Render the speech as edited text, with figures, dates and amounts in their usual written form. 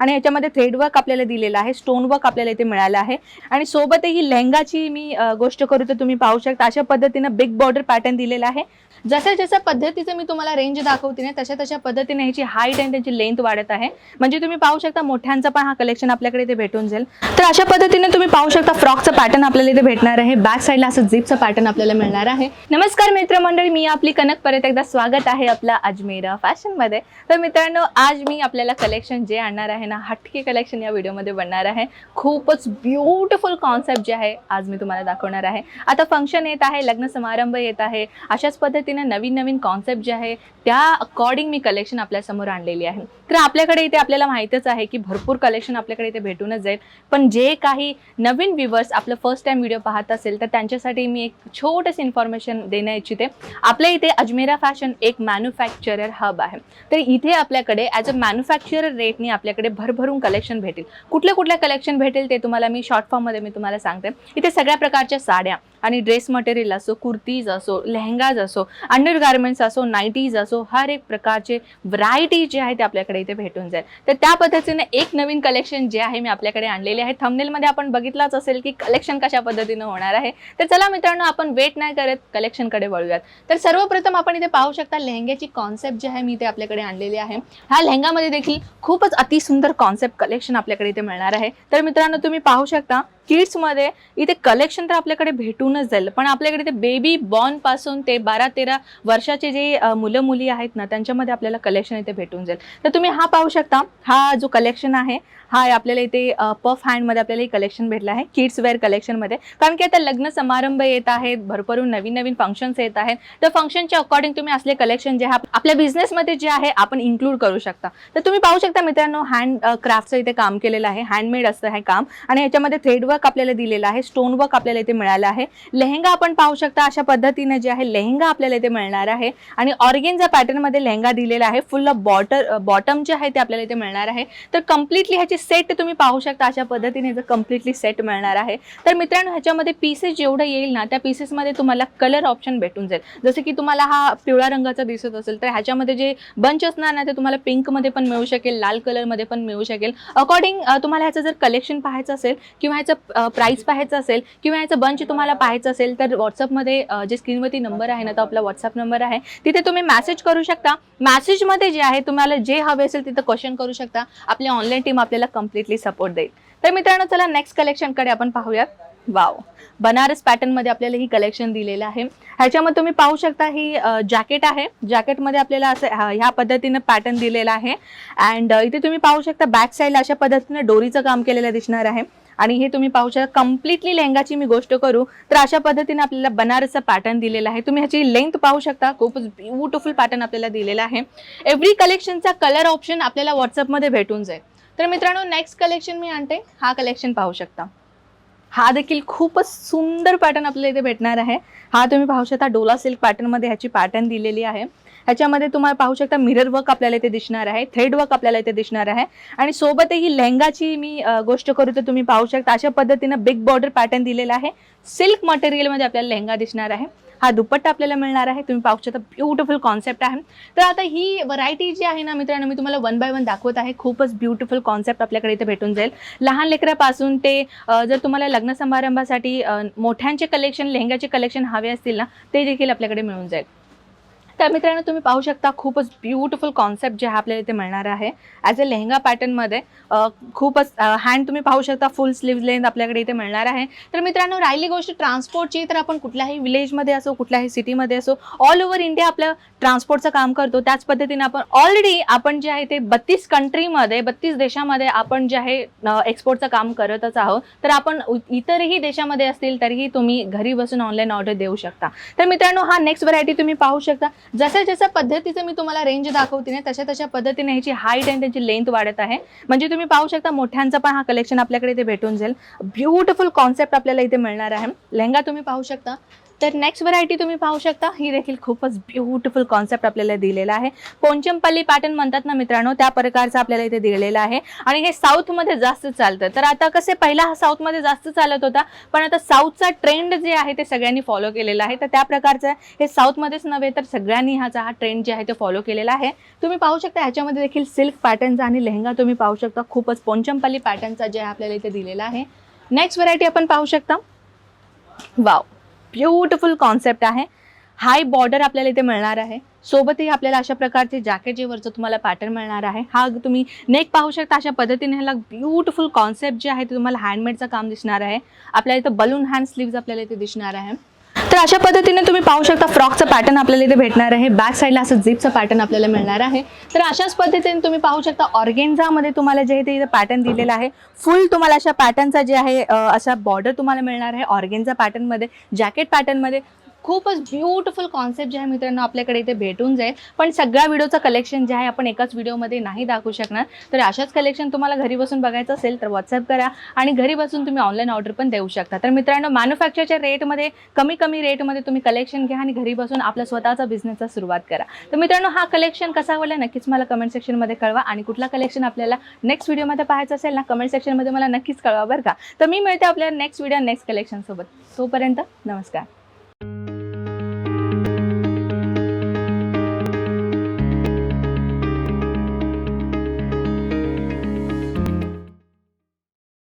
आणि याच्यामध्ये thread work आपल्याला दिलेला आहे, स्टोन वर्क आपल्याला इथे मिळालं आहे आणि सोबतही लेहंगाची मी गोष्ट करू तर तुम्ही पाहू शकता अशा पद्धतीने बिग बॉर्डर पॅटर्न दिलेला आहे। जशा पद्धतीचं मी तुम्हाला रेंज दाखवते ना तशा पद्धतीने ह्याची हाईट आणि त्याची लेंथ वाढत आहे। म्हणजे तुम्ही पाहू शकता मोठ्यांचा पण हा कलेक्शन आपल्याकडे इथे भेटून जाईल। तर अशा पद्धतीने तुम्ही पाहू शकता फ्रॉकचं पॅटर्न आपल्याला इथे भेटणार आहे। बॅक साईडला असं झिपचं पॅटर्न आपल्याला मिळणार आहे। नमस्कार मित्रमंडळी, मी आपली कनक, परत एकदा स्वागत आहे आपला अजमेरा फॅशन मध्ये। तर मित्रांनो, आज मी आपल्याला कलेक्शन जे आणणार आहे ना, हटके कलेक्शन या व्हिडिओमध्ये बनणार आहे। खूपच ब्युटिफुल कॉन्सेप्ट जे आहे आज मी तुम्हाला दाखवणार आहे। आता फंक्शन येत आहे, लग्न समारंभ येत आहे, अशाच पद्धतीने नवीन कॉन्सेप्ट जे आहे त्या अकॉर्डिंग मी कलेक्शन आपल्या समोर आणलेली आहे। तर आपल्याकडे इथे आपल्याला माहितच आहे की भरपूर कलेक्शन आपल्याकडे इथे भेटूनच जाईल, पण जे काही नवीन व्ह्यूअर्स आपलं फर्स्ट टाइम व्हिडिओ पाहत असेल तर त्यांच्यासाठी मी एक छोटस इन्फॉर्मेशन देण्या इच्छिते। आपल्या इथे अजमेरा फॅशन एक मॅन्युफॅक्चरर हब आहे। तर इथे आपल्याकडे ॲज अ मॅन्युफॅक्चरर रेटनी आपल्याकडे भरभरून कलेक्शन भेटेल। कुठल्या कलेक्शन भेटेल ते तुम्हाला मी शॉर्ट फॉर्म मध्ये मी तुम्हाला सांगते। इथे सगळ्या प्रकारच्या साड्या आणि ड्रेस मटेरियल असो, कुर्तीज असो, लेहंगाज असो, अंडर गार्मेंट्स असो, नाईटीज असो, हर एक प्रकारचे व्हरायटी जे आहे ते आपल्याकडे इथे भेटून जाईल। तर त्या पद्धतीने एक नवीन कलेक्शन जे आहे मी आपल्याकडे आणलेले आहे। थंबनेल मध्ये आपण बघितलाच असेल की कलेक्शन कशा पद्धतीने होणार आहे। तर चला मित्रांनो, आपण वेट नाही करत, कलेक्शन कडे वळूयात। तर सर्वप्रथम आपण इथे पाहू शकता लेहंग्याची कॉन्सेप्ट जे आहे मी इथे आपल्याकडे आणलेली आहे। ह्या लेहंगामध्ये देखील खूपच अतिसुंदर कॉन्सेप्ट कलेक्शन आपल्याकडे इथे मिळणार आहे। तर मित्रांनो, तुम्ही पाहू शकता किड्स मध्ये इथे कलेक्शन तर आपल्याकडे भेटूनच जाईल, पण आपल्याकडे ते बेबी बॉर्न पासून ते 12-13 वर्षाचे जे मुलं मुली आहेत ना, त्यांच्यामध्ये आपल्याला कलेक्शन इथे भेटून जाईल। तर तुम्ही हा पाहू शकता, हा जो कलेक्शन आहे हा आपल्याला इथे पफ हँड मध्ये आपल्याला कलेक्शन भेटला आहे किड्स वेअर कलेक्शन मध्ये। कारण की आता लग्न समारंभ येत आहेत, भरभरून नवीन फंक्शन्स येत आहेत, तर फंक्शनच्या अकॉर्डिंग तुम्ही असले कलेक्शन जे आहे आपल्या बिझनेस मध्ये जे आहे आपण इन्क्लूड करू शकता। तर तुम्ही पाहू शकता मित्रांनो, हँड क्राफ्टचं इथे काम केलेलं आहे, हँडमेड असतं हे काम आणि याच्यामध्ये थ्रेड वर्क आपल्याला दिलेलं आहे, स्टोन वर्क आपल्याला इथे मिळालं आहे। लेहंगा आपण पाहू शकता अशा पद्धतीने जे आहे लेहंगा आपल्याला इथे मिळणार आहे आणि ऑर्गेन्झा पॅटर्न मध्ये लेहंगा दिलेला आहे। फुल बॉटम जे आहे ते आपल्याला इथे मिळणार आहे। तर कम्प्लिटली ह्याची सेट तुम्ही पाहू शकता अशा पद्धतीने कम्प्लिटली सेट मिळणार आहे। तर मित्रांनो, ह्याच्यामध्ये पीसेस जेवढं येईल ना त्या पीसेस मध्ये तुम्हाला कलर ऑप्शन भेटून जाईल। जसं की तुम्हाला हा पिवळा रंगाचा दिसत असेल तर ह्याच्यामध्ये जे बंच असणार ना ते तुम्हाला पिंक मध्ये पण मिळू शकेल, लाल कलर मध्ये पण मिळू शकेल। अकॉर्डिंग तुम्हाला ह्याचं जर कलेक्शन पाहायचं असेल किंवा ह्याचं प्राइस पाहायचं असेल किंवा ह्याचं बंच तुम्हाला पाहायचं असेल तर व्हॉट्सअपमध्ये जे स्क्रीनवरती नंबर आहे ना, तो आपला व्हॉट्सअप नंबर आहे, तिथे तुम्ही मेसेज करू शकता। मेसेजमध्ये जे आहे तुम्हाला जे हवे असेल तिथे क्वेश्चन करू शकता, आपली ऑनलाईन टीम आपल्याला कम्प्लिटली सपोर्ट देईल। तर मित्रांनो, चला नेक्स्ट कलेक्शन कडे आपण पाहूयात। वाव, बनारस पॅटर्न मध्ये आपल्याला ही कलेक्शन दिलेलं आहे। ह्याच्यामध्ये तुम्ही पाहू शकता ही जॅकेट आहे, जॅकेट मध्ये आपल्याला असं ह्या पद्धतीने पॅटर्न दिलेला आहे अँड इथे तुम्ही पाहू शकता बॅक साईडला अशा पद्धतीने डोरीचं काम केलेलं दिसणार आहे आणि हे तुम्ही पाहू शकता कम्प्लिटली लेहंगाची मी गोष्ट करू तर अशा पद्धतीने आपल्याला बनारसचा पॅटर्न दिलेला आहे। तुम्ही ह्याची लेंथ पाहू शकता, खूपच ब्युटिफुल पॅटर्न आपल्याला दिलेला आहे। एव्हरी कलेक्शनचा कलर ऑप्शन आपल्याला व्हॉट्सअपमध्ये भेटून जाईल। तर मित्रांनो, नेक्स्ट कलेक्शन मी आणते, हा कलेक्शन पाहू शकता। हा देखील खूपच सुंदर पॅटर्न आपल्याला इथे भेटणार आहे। हा तुम्ही पाहू शकता डोला सिल्क पॅटर्न मध्ये ह्याची पॅटर्न दिलेली आहे। ह्याच्यामध्ये तुम्हाला पाहू शकता मिरर वर्क आपल्याला इथे दिसणार आहे, थ्रेड वर्क आपल्याला इथे दिसणार आहे आणि सोबतही लेहंगाची मी गोष्ट करू तर तुम्ही पाहू शकता अशा पद्धतीने बिग बॉर्डर पॅटर्न दिलेला आहे। सिल्क मटेरियल मध्ये आपल्याला लेहंगा दिसणार आहे। हा दुपट्टा आपल्याला मिळणार आहे, तुम्ही पाहू शकता ब्युटिफुल कॉन्सेप्ट आहे। तर आता ही व्हरायटी जी आहे ना मित्रांनो, मी तुम्हाला 1 बाय 1 दाखवत आहे। खूपच ब्युटिफुल कॉन्सेप्ट आपल्याकडे इथे भेटून जाईल। लहान लेकरापासून ते जर तुम्हाला लग्न समारंभासाठी मोठ्यांचे कलेक्शन, लेहंगाचे कलेक्शन हवे असतील ना, ते देखील आपल्याकडे मिळून जाईल। तर मित्रांनो, तुम्ही पाहू शकता खूपच ब्युटिफुल कॉन्सेप्ट जे आपल्याला इथे मिळणार आहे ॲज अ लेहंगा पॅटर्न मध्ये। खूपच हँड तुम्ही पाहू शकता फुल स्लीव्ह लेंथ आपल्याकडे इथे मिळणार आहे। तर मित्रांनो, राहिली गोष्ट ट्रान्सपोर्टची, तर आपण कुठल्याही विलेजमध्ये असो, कुठल्याही सिटीमध्ये असो, ऑल ओव्हर इंडिया आपलं ट्रान्सपोर्टचं काम करतो। त्याच पद्धतीने आपण ऑलरेडी आपण जे आहे ते 32 कंट्रीमध्ये, 32 देशामध्ये आपण जे आहे एक्सपोर्टचं काम करतच आहोत। तर आपण इतरही देशामध्ये असतील तरीही तुम्ही घरी बसून ऑनलाईन ऑर्डर देऊ शकता। तर मित्रांनो, हा नेक्स्ट व्हरायटी तुम्ही पाहू शकता। जशा पद्धतीचं मी तुम्हाला रेंज दाखवते ना तशा पद्धतीने ह्याची हाईट आणि त्याची लेंथ वाढत आहे। म्हणजे तुम्ही पाहू शकता मोठ्यांचा पण हा कलेक्शन आपल्याकडे इथे भेटून जाईल। ब्युटिफुल कॉन्सेप्ट आपल्याला इथे मिळणार आहे। लेहंगा तुम्ही पाहू शकता, तर नेक्स्ट व्हरायटी तुम्ही पाहू शकता, ही देखील खूपच ब्युटिफुल कॉन्सेप्ट आपल्याला दिलेला आहे. पोंचमपल्ली पॅटर्न म्हणतात ना मित्रांनो, त्या प्रकारचा आपल्याला इथे दिलेला आहे आणि हे साऊथमध्ये जास्त चालतं. तर आता कसे पहिला हा साऊथमध्ये जास्त चालत होता, पण आता साऊथचा ट्रेंड जे आहे ते सगळ्यांनी फॉलो केलेला आहे. तर त्या प्रकारचं हे साऊथमध्येच नव्हे तर सगळ्यांनी हा ट्रेंड जे आहे ते फॉलो केलेला आहे. तुम्ही पाहू शकता ह्याच्यामध्ये देखील सिल्क पॅटर्नचा आणि लेहंगा तुम्ही पाहू शकता, खूपच पोंचमपल्ली पॅटर्नचा जे आपल्याला इथे दिलेला आहे. नेक्स्ट व्हरायटी आपण पाहू शकता. वाव, ब्युटिफुल कॉन्सेप्ट आहे. हाय बॉर्डर आपल्याला इथे मिळणार आहे. सोबतही आपल्याला अशा प्रकारचे जॅकेट जे वरचं तुम्हाला पॅटर्न मिळणार आहे. हा तुम्ही नेक पाहू शकता, अशा पद्धतीने ह्याला ब्युटिफुल कॉन्सेप्ट जे आहे ते तुम्हाला हँडमेडचं काम दिसणार आहे. आपल्याला इथं बलून हँड स्लीव्ज आपल्याला इथे दिसणार आहे. तर अशा पद्धतीने तुम्ही पाहू शकता फ्रॉकचं पॅटर्न आपल्याला इथे भेटणार आहे. बॅक साईडला असं झिपचं पॅटर्न आपल्याला मिळणार आहे. तर अशाच पद्धतीने तुम्ही पाहू शकता ऑर्गेन्झामध्ये तुम्हाला जे आहे ते इथे पॅटर्न दिलेलं आहे. फुल तुम्हाला अशा पॅटर्नचा जे आहे अशा बॉर्डर तुम्हाला मिळणार आहे ऑर्गेन्झा पॅटर्नमध्ये, जॅकेट पॅटर्नमध्ये. खूपच ब्युटिफुल कॉन्सेप्ट जे आहे मित्रांनो आपल्याकडे इथे भेटून जाईल. पण सगळ्या व्हिडिओचं कलेक्शन जे आहे आपण एकाच व्हिडिओमध्ये नाही दाखवू शकणार. तर अशाच कलेक्शन तुम्हाला घरी बसून बघायचं असेल तर व्हॉट्सअप करा आणि घरी बसून तुम्ही ऑनलाईन ऑर्डर पण देऊ शकता. तर मित्रांनो मॅन्युफॅक्चरच्या रेटमध्ये कमी रेटमध्ये तुम्ही कलेक्शन घ्या आणि घरी बसून आपला स्वतःचा बिझनेसचा सुरुवात करा. तर मित्रांनो हा कलेक्शन कसा आवडला नक्कीच मला कमेंट सेक्शनमध्ये कळवा आणि कुठला कलेक्शन आपल्याला नेक्स्ट व्हिडिओमध्ये पाहायचं असेल ना कमेंट सेक्शनमध्ये मला नक्कीच कळवा बरं का. तर मी मिळते आपल्याला नेक्स्ट व्हिडिओ नेक्स्ट कलेक्शन सोबत. तोपर्यंत नमस्कार.